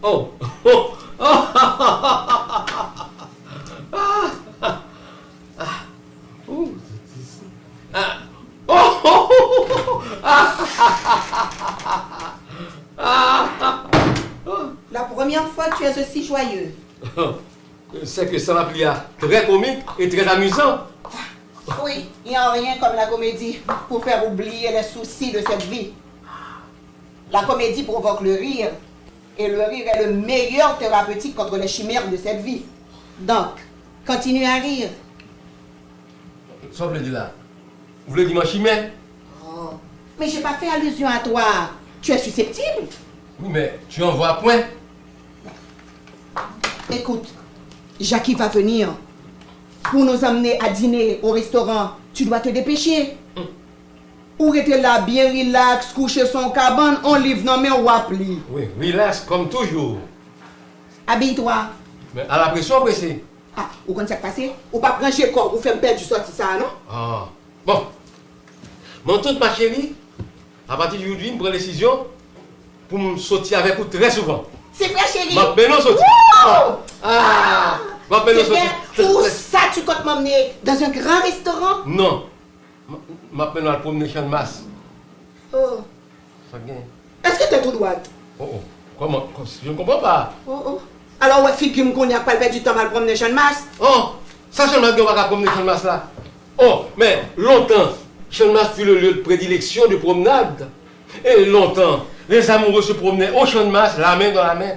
Oh. Oh. Oh. La première fois que tu es aussi joyeux. C'est que ça m'a plu très comique et très amusant. Oui, il n'y a rien comme la comédie pour faire oublier les soucis de cette vie. La comédie provoque le rire. Et le rire est le meilleur thérapeutique contre les chimères de cette vie. Donc, continue à rire. Ça veut dire là. Vous voulez dire ma chimère? Oh, mais j'ai pas fait allusion à toi. Tu es susceptible? Oui, mais tu en vois point. Écoute, Jackie va venir. Pour nous amener à dîner au restaurant, tu dois te dépêcher. Ou était là, bien relax, coucher son cabane, on livre non mais on appli. Oui, relax comme toujours. Habille-toi. Mais à la pression pressée. Ah, ou quand ça passé? Ou pas prendre chez corps, ou faire perdre du sorti ça, non? Ah. Bon. Mon tante, ma chérie, à partir d'aujourd'hui, je prends la décision pour me sortir avec vous très souvent. C'est vrai, chérie. Maintenant, sortir. Ah. C'est bien. Pour ça, tu comptes m'emmener dans un grand restaurant? Non. Maintenant, elle promener champ de masse. Oh. Ça gagne. Est-ce que tu es tout droit? Oh, oh. Comment? Je ne comprends pas. Oh, oh. Alors, ouais, figure qu'on n'a pas perdu du temps à promener champ de masse? Oh, ça, champ de masse, on va promener champ de masse là. Oh, mais longtemps, champ de masse fut le lieu de prédilection de promenade. Et longtemps, les amoureux se promenaient au champ de masse, la main dans la main,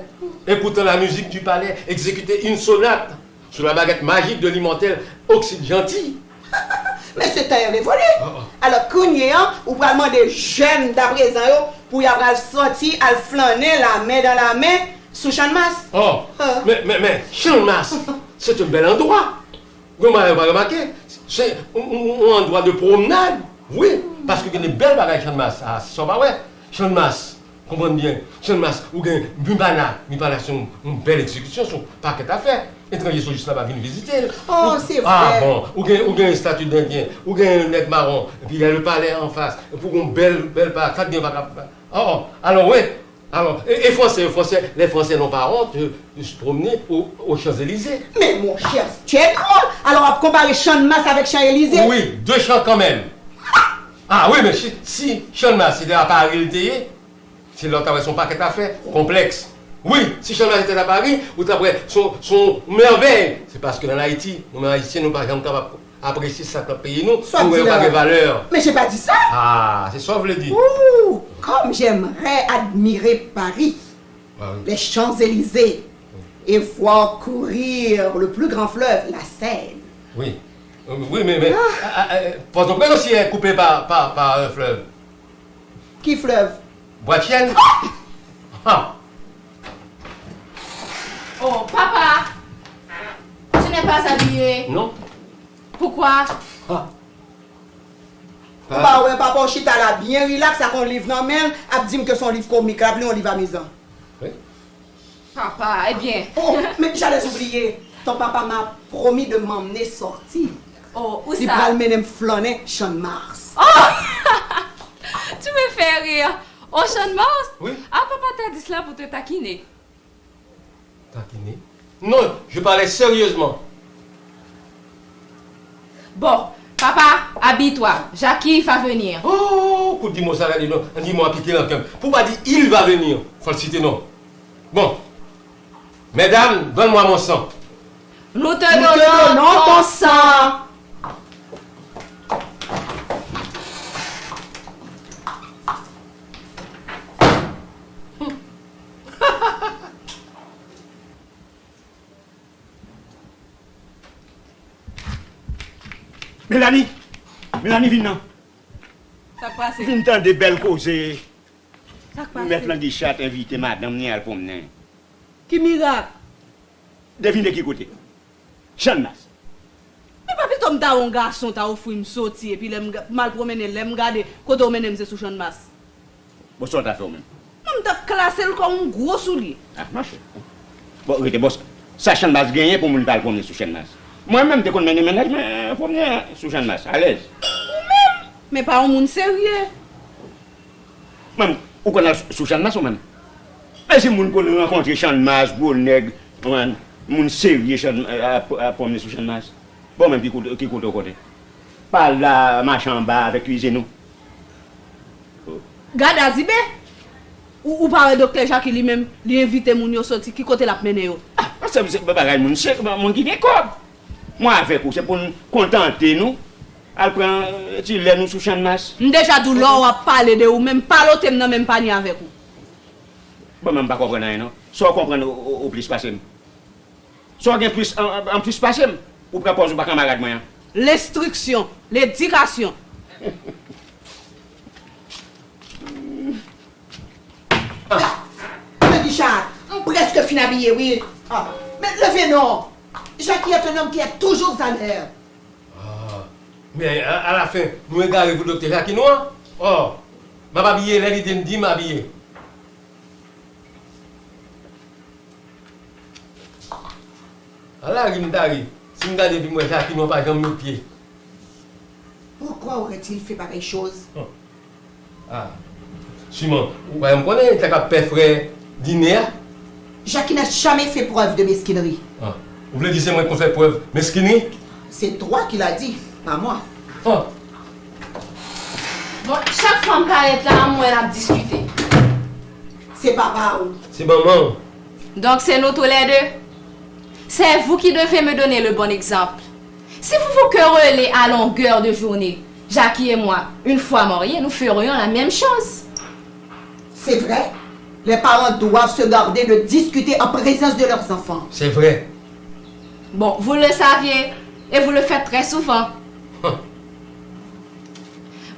écoutant la musique du palais, exécuter une sonate sur la baguette magique de l'immortel Oxyde Gentil. Mais c'est un révolu. Alors, Kougnéan, ou vraiment des jeunes d'après présent pour y avoir sorti, à flâner la main dans la main sous champ de masse. Oh, mais champ de masse, c'est un bel endroit. Vous m'avez remarqué, c'est un endroit de promenade. Oui, parce qu'il y a des belles bagages champ de masse. Ah, c'est pas vrai. Champ de masse, comprenez bien. Champ de masse, ou bien Bumana, c'est une belle exécution, son paquet à faire. Étrangers sont juste là-bas, viennent visiter. Oh, c'est vrai. Ah bon, ou bien une statue d'Indien, ou bien un net marron, et puis il y a le palais en face, pour une belle part, ça devient pas. Oh, alors oui, alors, et les Français n'ont pas honte de se promener aux Champs-Élysées. Mais mon cher, tu es drôle. Alors, on va comparer champ de masse avec Champs-Élysées? Oui, deux champs quand même. Ah oui, mais si champ de masse c'était à Paris, c'est l'autre avec son paquet à faire, complexe. Oui, si Champ de Masse était à Paris, ou après son merveille, c'est parce que dans Haïti, nous Haïtiens, nous ne sommes pas capables d'apprécier ça comme pays, nous n'avons pas de valeur. Mais j'ai pas dit ça. Ah, c'est ça que vous le dites. Ouh, comme j'aimerais admirer Paris, les Champs-Élysées, et voir courir le plus grand fleuve, la Seine. Oui, oui, mais Port-au-Prince aussi est coupé par un fleuve. Qui fleuve? Bois-de-Chêne. Ah. Oh, papa, tu n'es pas habillé. Non. Pourquoi? Ah. Bah ouais, papa, chita là, bien relax, à qu'on livre non même, à dire que son livre comique, là, on livre à maison. Oui. Papa, eh bien. Oh, mais j'allais oublier, ton papa m'a promis de m'emmener sortir. Oh, où Il ça? va m'emmener flâner Champ de Mars. Oh! Tu me fais rire. Au Champ de Mars? Oui. Ah, papa t'a dit cela pour te taquiner. Taquiner? Non, je parlais sérieusement. Bon, papa, habille-toi. Jackie va venir. Oh, dis-moi ça, dis-moi piquer dans le cœur. Pour pas dire il va venir, faut le citer non. Bon, mesdames, donne-moi mon sang. Nous te donnons ton sang. Mélanie, viens non. Ça passe. Viens t'en des belles causes. Ça passe. Mettre dans des chats, inviter madame ni à le promener. Qui miracle? Devine qui côté. Champ de Masse. Mais papi, tom ta un garçon, ta offert me sortir, et puis mal promener, l'aime garder, quand on mène c'est sous Champ de Masse. Bon, ça t'a fait même. On t'a classé comme un gros soulier. Ah, marche. Bon, oui, boss. Ça, Champ de Masse gagné pour ne pas le promener sous Champ de Masse. Moi-même, dès qu'on mène ménage, mais promener sous Champ de Masse, à l'aise. Mais pas un monde sérieux. Même, ou qu'on a sous Chanmas ou même. Mais si moun qu'on rencontre Chanmas, gros nègre, moun sérieux à promener sous Chanmas. Bon, même qui compte au côté. Pas là, machin en bas avec cuisine. Gade Azibé, ou par docteur Jacques lui-même, lui invite moun yo sorti, qui côté la mené yo. Ah, c'est pas moun c'est moun qui décode. Moi avec vous, c'est pour nous contenter nous. Elle prend tu lait nous sous Chanmas. Déjà dou l'on a parlé de ou même parler thème nan même panier avec vous. Bon même pas comprendre non. Soit comprendre au plus passé. Soit gen plus en plus passé ou propose pas camarade moi. L'instruction, l'éducation. Mais Richard, presque fin habillé, oui. Ah, mais levez non. Jackie est un homme qui est toujours à l'heure. Mais à la fin, nous regardons pour le docteur Jacques Noir. Oh, m'a pas habillé, l'idée me dit m'habiller. Alors, Gimdari, si je regarde moi Jacques Noir pas jamais mes pieds. Pourquoi aurait-il fait pareille chose? Ah, Simon, vous me connaissez, tu as fait frère dîner? Jackie n'a jamais fait preuve de mesquinerie. Ah. Vous voulez dire c'est moi qui fait preuve mesquinerie? C'est toi qui l'as dit, pas moi. Oh. Bon, chaque femme qui est là, moi, elle a discuté. C'est papa ou? C'est maman. Donc, c'est nous tous les deux. C'est vous qui devez me donner le bon exemple. Si vous vous querellez à longueur de journée, Jackie et moi, une fois mariés, nous ferions la même chose. C'est vrai. Les parents doivent se garder de discuter en présence de leurs enfants. C'est vrai. Bon, vous le saviez et vous le faites très souvent.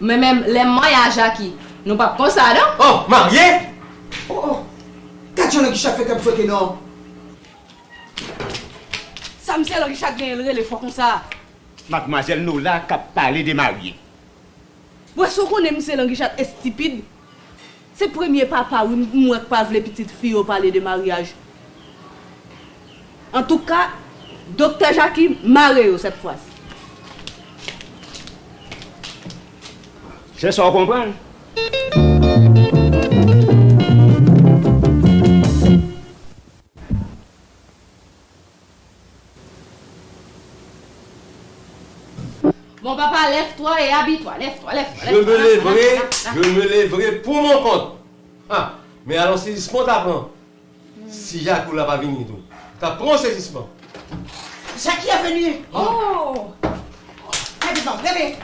Mais même les moyens à Jackie, nous pas comme ça, non? Oh, marié? Oh, quand tu as qui fait comme ça, non? Ça me sert Richard gagne les fois comme ça. Mademoiselle nous là qui parler de mariés. Ouais, ce qu'on aime c'est Richard est stupide. C'est premier papa ou moi qui pas les petites filles au parler de mariage. En tout cas, docteur Jackie marié cette fois. C'est ça, on comprend? Bon, papa, lève-toi et habille-toi. Lève-toi, lève-toi. Je me lèverai pour mon compte. Ah, mais alors saisissement t'apprends. Si Jacques ou là pas venir tout. T'apprends saisissement. Jackie est venu. Oh! Levez, levez.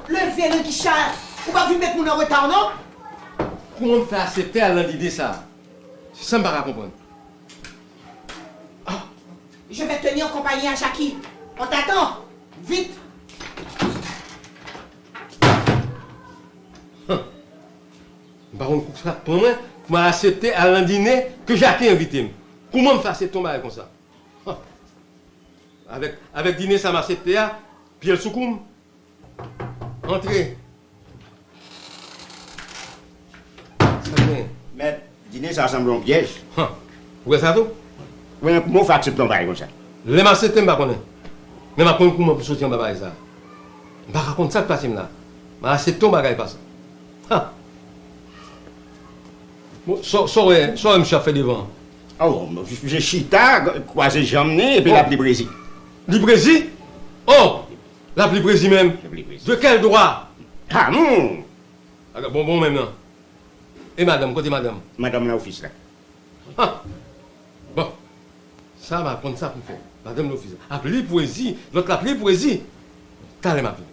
Levez le Guichard. Vous pas vu mettre mon en retard, non? Comment me fait accepter à l'idée ça? C'est ça que je ne comprendre. Je vais tenir compagnie à Jackie. On t'attend. Vite. Par contre, pour moi, je m'ai accepté à l'un dîner que Jacques a invité. Comment me faire accepter comme ça? Avec dîner, ça m'a accepté, puis elle soukoum. Entrez. Ça vient. Mais dîner ça ressemble à un piège. Où est ça tout? Oui, comment faut accepter un bail comme ça? Les m'a accepté, je ne connais pas. Mais je connais comment sortir un bagage ça. Je ne raconte ça que passe là. Je accepte un bagage pas ça. Soit je me fait devant. Oh, j'ai chita, croisé jamné et puis la plus Brésil. Du Brésil? Oh! La plus Brésil même. De quel droit? Ah non! Bon maintenant. Et madame, côté madame? Madame l'office là. Ah. Bon. Ça va prendre ça pour faire. Madame l'office. Appelez poésie. L'autre l'appelez poésie. T'allez m'appeler.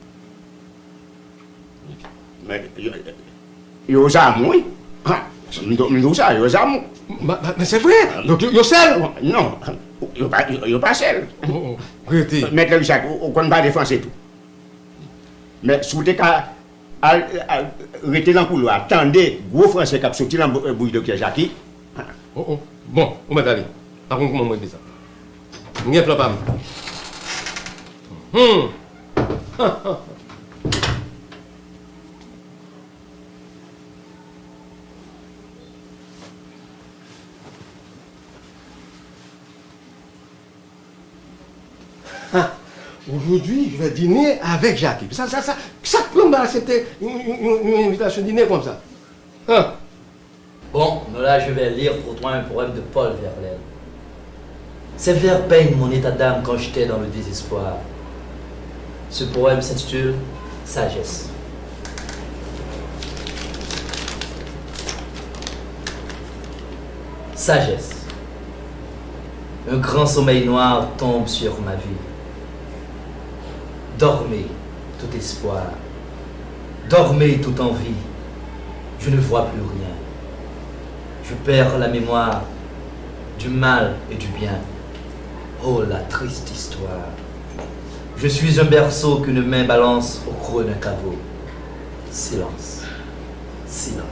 Mais yo ça moi. Ah, nous ça yo ça moi. Mais c'est vrai. Donc yo seul? Non, yo pas seul. Oh, arrêtez. Maître Richard, on connaît pas défense et tout. Mais sous des cas rester dans le couloir, attendez, gros français qui a sorti dans le bouille de Docteur Jackie. Oh. Bon, on va aller. Par contre, comment on fait ça? Il n'y a pas. Aujourd'hui, je vais dîner avec Jackie. Ça peut m'accepter une invitation de dîner comme ça. Hein? Bon, là, je vais lire pour toi un poème de Paul Verlaine. Ces vers peignent mon état d'âme quand j'étais dans le désespoir. Ce poème s'intitule Sagesse. Sagesse. Un grand sommeil noir tombe sur ma vie. Dormez tout espoir. Dormez toute envie. Je ne vois plus rien. Je perds la mémoire du mal et du bien. Oh, la triste histoire. Je suis un berceau qu'une main balance au creux d'un caveau. Silence. Silence.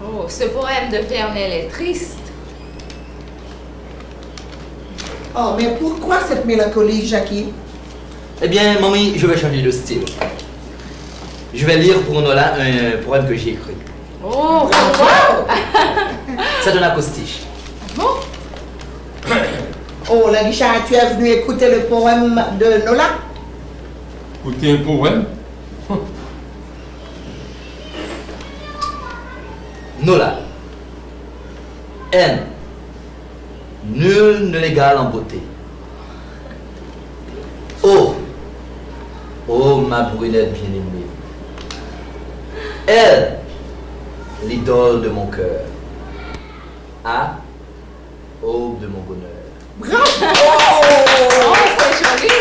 Oh, ce poème de Vernel est triste. Oh, mais pourquoi cette mélancolie, Jackie? Eh bien, mamie, je vais changer de style. Je vais lire pour Nola un poème que j'ai écrit. Oh, wow! C'est un acrostiche. Bon, Oh, là, Richard, tu es venu écouter le poème de Nola? Écoutez un poème. Nola. Haine. Nul ne l'égale en beauté. Oh. Oh, ma brunette bien-aimée. Elle, l'idole de mon cœur. Ah, aube de mon bonheur. oh, c'est joli.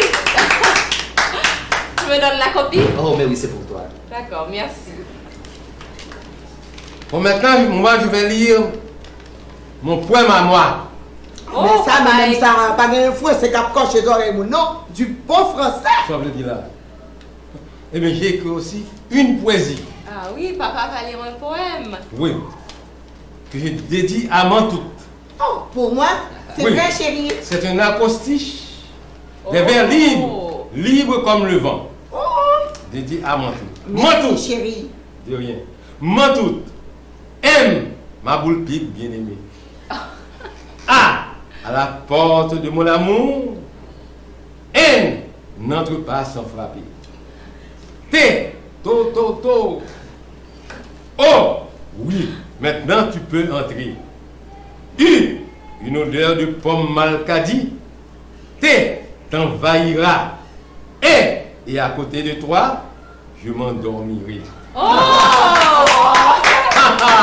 Tu me donnes la copie? Oh, mais oui, c'est pour toi. D'accord, merci. Bon, maintenant, moi, je vais lire mon poème à moi. Oh, Mais ça, bye. même ça, pas de français qui coche les oreilles, non, du bon français. Ça veut dire là. Eh bien, j'ai écrit aussi une poésie. Ah oui, papa va lire un poème. Oui. Que j'ai dédié à Mantoute. Oh, pour moi, c'est Oui. vrai, chérie. C'est un acrostiche. Des Oh. vers libres. Libres comme le vent. Oh, Dédié à Mantoute. merci, Mantoute. chérie. De rien. Mantoute. Aime ma boule pipe bien-aimée. Ah, à la porte de mon amour. Haine n'entre pas sans frapper. T, to, to, to. Oh, oui, maintenant tu peux entrer. U, une odeur de pomme mal cadie. T, t'envahira. Et à côté de toi, je m'endormirai. Oh!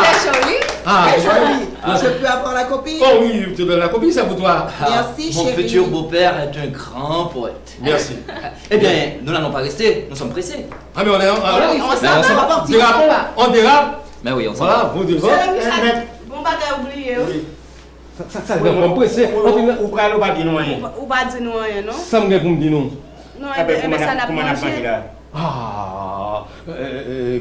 C'est joli. Ah, Très joli. Ah. Je peux avoir la copie? Oh oui, je te donne la copie, c'est pour toi. Merci, Mon chérie. futur beau-père est un grand poète. Merci. Eh bien, nous n'allons pas rester, nous sommes pressés. Ah, mais on est. Oui, on s'en on s'en va. va on dérape, on dérape. Mais oui, on s'en Voilà, va. vous devant. Bon bagay oublié. Ça va me presser. Ou pral ou pas dire non rien. Ou pas dire nous rien, non? Ça me pour me dire non. Non, Ah ben, mais ça n'a pas comment on a mangé mangé. là? Ah,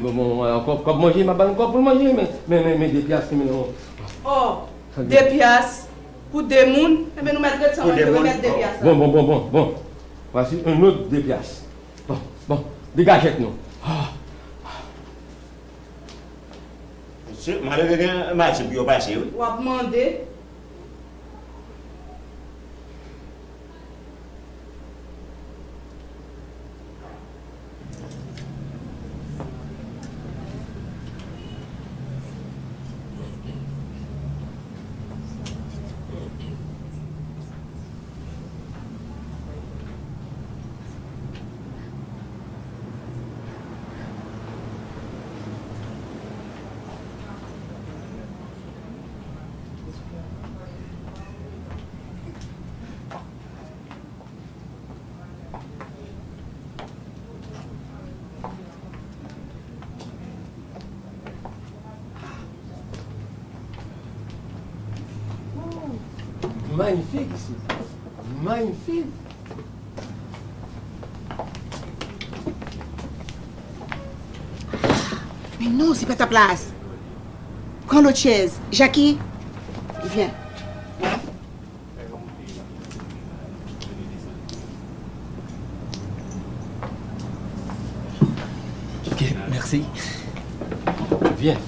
bon, encore manger, ma bonne encore pour manger, mais des piastres, mais non. Oh, des piastres pour des mouns. Eh bien, nous mettrons ça, Pour on des va mouns. mettre des piastres. Bon. Voici un autre des piastres. Bon, dégagez nous. Malgré que match puis passé oui. On va demander. Magnifique ici. Magnifique. Mais non, c'est pas ta place. Prends l'autre chaise. Jackie, viens. Ok, merci. Viens.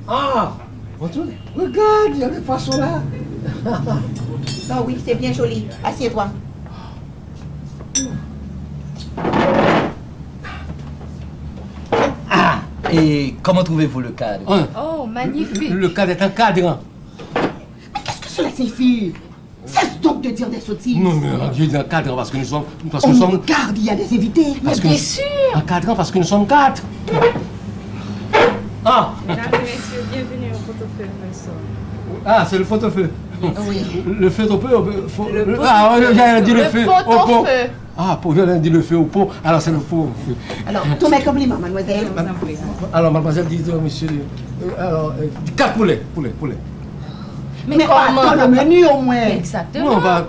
Ah, regarde, il y a le poisson là. Ah oui, c'est bien joli. Assieds-toi. Ah, et comment trouvez-vous le cadre? Hein, Oh, magnifique. le cadre est un cadre. Qu'est-ce que cela signifie? Cesse donc de dire des sottises. Non, mais Dieu dit un cadre parce que nous sommes. Parce que On nous nous sommes. garde, il y a des invités. Mais parce que bien nous- sûr. Un cadre parce que nous sommes 4. Ah, Mesdames et messieurs, bienvenue au portefeuille Nelson. ah c'est le pot-au-feu. Oui. Le feu au peu. Ah, j'ai dit le feu au pot. pot-au-feu. Ah, pour j'ai dit le feu au pot. Alors c'est le pot. Alors, tous mes compliments, mademoiselle. Alors, mademoiselle dit, monsieur. Alors, 4 poulets. Mais, Mais comment? attends le menu au moins. Exactement. Non,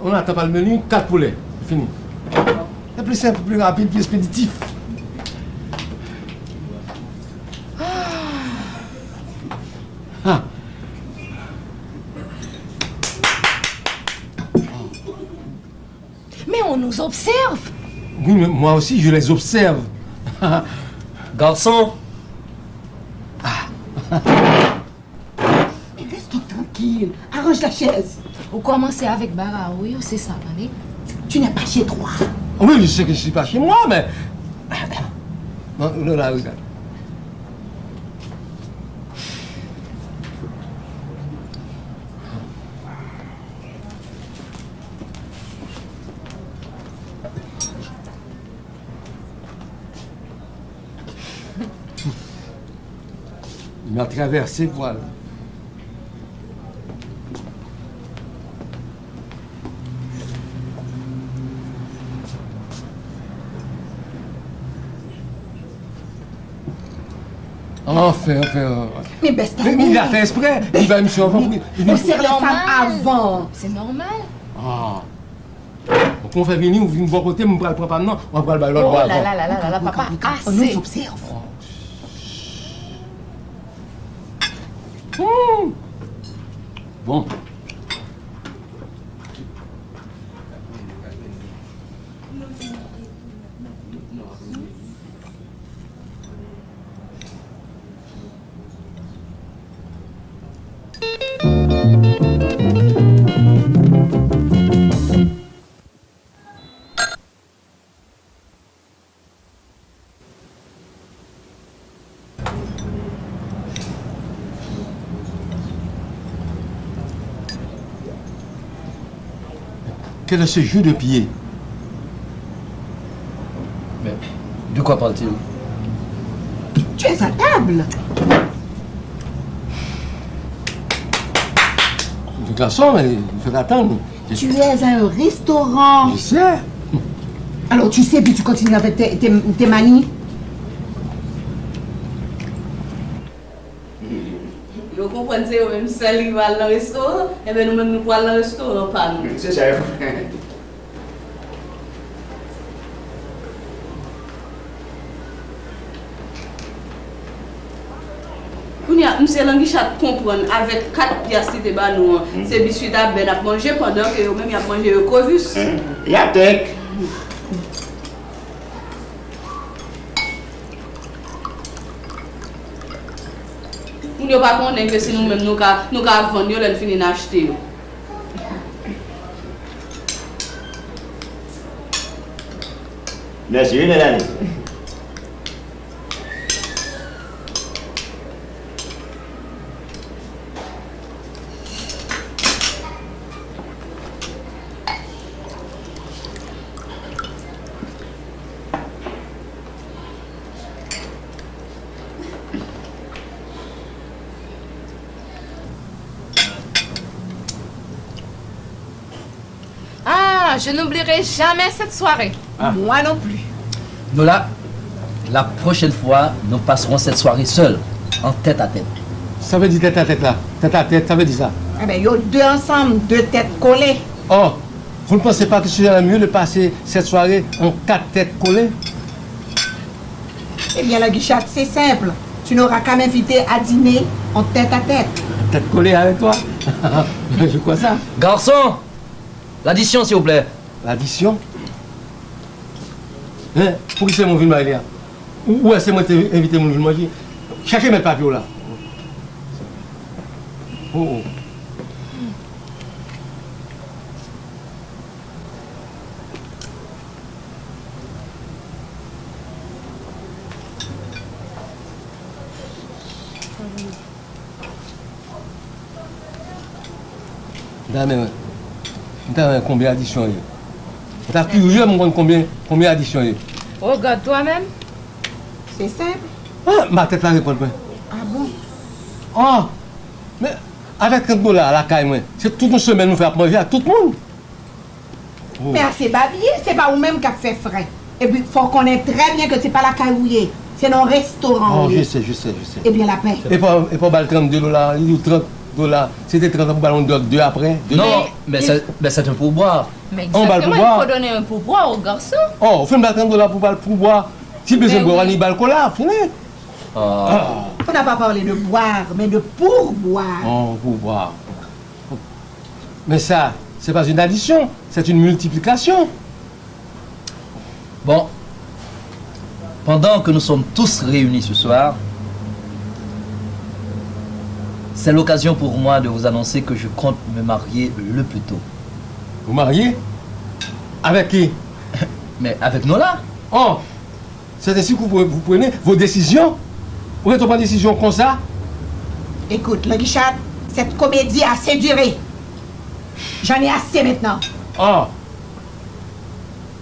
on n'attend pas le menu, 4 poulets. C'est fini. C'est plus simple, plus rapide, plus expéditif. Ah. Mais on nous observe. Oui, mais moi aussi, je les observe. Garçon, Mais reste tranquille. Arrange la chaise. Vous commencez avec Baraoui, c'est ça, allez? Tu n'es pas chez toi. Oui, je sais que je ne suis pas chez moi, mais... Non, là, regarde. Il m'a traversé, voilà. Enfin. Mais baisse ta Mais il a fait exprès. Il va me surprendre. On serre les femmes Normal. avant. C'est normal. Ah. Donc on fait venir, on vient de voir côté, on ne prend pas maintenant, on prend le l'autre Oh bois là avant. là là là là, papa, On nous assez. observe. Bon. Quel est ce jeu de pied? mais de quoi parle-t-il? Tu es à table. Le garçon, il faut attendre. Tu es à un restaurant. Je sais. Alors tu sais, puis tu continues avec tes manies. Vous comprenez, c'est eux même seul qui va dans le restaurant, et bien nous-mêmes nous allons dans le restaurant, pas nous. C'est ça. Monsieur Languichat comprendre avec 4 piastres de nous, c'est biscuit à ben à manger pendant que eux-mêmes ils ont mangé le Covus. Il y a tech. Nous ne pas connaître que si nous-mêmes nous avons vendu, nous avons fini d'acheter. Merci, Mélanie. Ah, je n'oublierai jamais cette soirée. Moi non plus. Nola, la prochaine fois, nous passerons cette soirée seuls, en tête à tête. Ça veut dire tête à tête là. Tête à tête, ça veut dire ça. Eh bien, yo deux ensemble, deux têtes collées. Oh, vous ne pensez pas que ce serait mieux de passer cette soirée en 4 têtes collées? Eh bien, la guichette, c'est simple. Tu n'auras qu'à m'inviter à dîner en tête à tête. Tête collée avec toi? Je crois ça. Garçon, l'addition s'il vous plaît. L'addition? Hein? Pour qui c'est mon ville Maria? Où est-ce que moi t'ai invité mon ville manger? Cherchez mes papiers là. Oh. T'as combien d'additions? T'as curieux, mon combien d'additions? Regarde toi-même. C'est simple. Ah, ma tête la répond pas. Ah bon? Oh, mais avec $30 à la caille, moi, c'est toute une semaine nous faire manger à tout le monde. Oh. Mais c'est babillé, c'est pas vous-même qui a fait frais. Et puis, il faut connaître très bien que c'est pas la carouillée. C'est dans un restaurant. Oh, oui. je sais. Eh bien, la paix. Et pas $32, il dit $30. C'était 30 pour ballon d'or 2 après. Non, mais c'est un pourboire. Mais On va le exactement, pouvoir. il faut donner un pourboire au garçon. Oh, on fait $30 pour boire. Si besoin de boire, on y bat le cola, fini. On n'a pas parlé de boire, mais de pourboire. Oh, pour boire. Mais ça, c'est pas une addition, c'est une multiplication. Bon, pendant que nous sommes tous réunis ce soir, c'est l'occasion pour moi de vous annoncer que je compte me marier le plus tôt. Vous mariez? Avec qui? Mais avec Nola. Oh, c'est ainsi que vous prenez vos décisions? Vous ne prenez pas de décision comme ça? Écoute, le Richard, cette comédie a assez duré. J'en ai assez maintenant. Oh,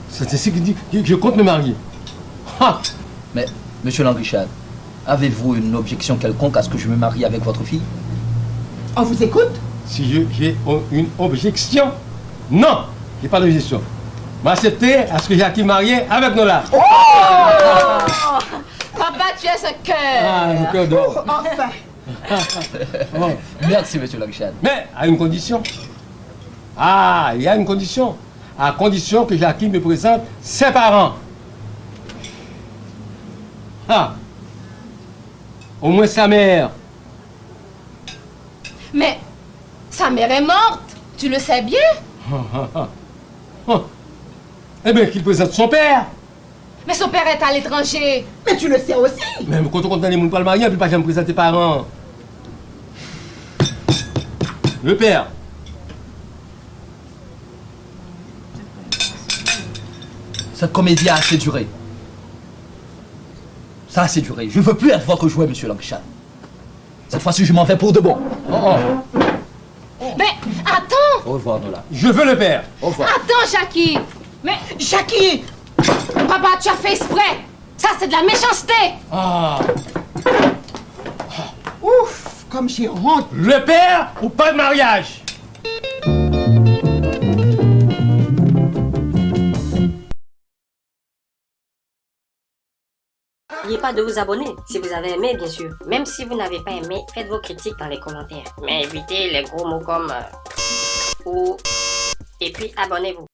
c'est ainsi qu'il dit que je compte me marier. Ah. Mais, monsieur Languichard, avez-vous une objection quelconque à ce que je me marie avec votre fille? On vous écoute? Si j'ai une objection, non, j'ai pas d'objection. M'accepter à ce que Jackie marié avec Nola. Papa, tu es ce cœur. Ah, le cœur d'or. Enfin. Oh. Merci, monsieur Languichard. Mais à une condition. Ah, il y a une condition. À condition que Jackie me présente ses parents. Ah. Au moins sa mère. Mais sa mère est morte. Tu le sais bien. Oh. Eh bien, qu'il présente son père. Mais son père est à l'étranger. Mais tu le sais aussi. Même quand on compte dans les mouns pas le marier, puis pas jamais présenter parents. Le père. Cette comédie a assez duré. Ça a assez duré. Je ne veux plus être votre jouet, monsieur Languichard. Cette fois-ci, je m'en vais pour de bon. Oh. Mais attends. Au revoir, Nola. Je veux le père. Au revoir. Attends, Jackie. Mais Jackie! papa, tu as fait exprès. Ça, c'est de la méchanceté. Ah. Ouf, comme j'ai honte. Le père ou pas de mariage? N'oubliez pas de vous abonner si vous avez aimé, bien sûr. Même si vous n'avez pas aimé, faites vos critiques dans les commentaires. Mais évitez les gros mots comme ou et puis abonnez-vous.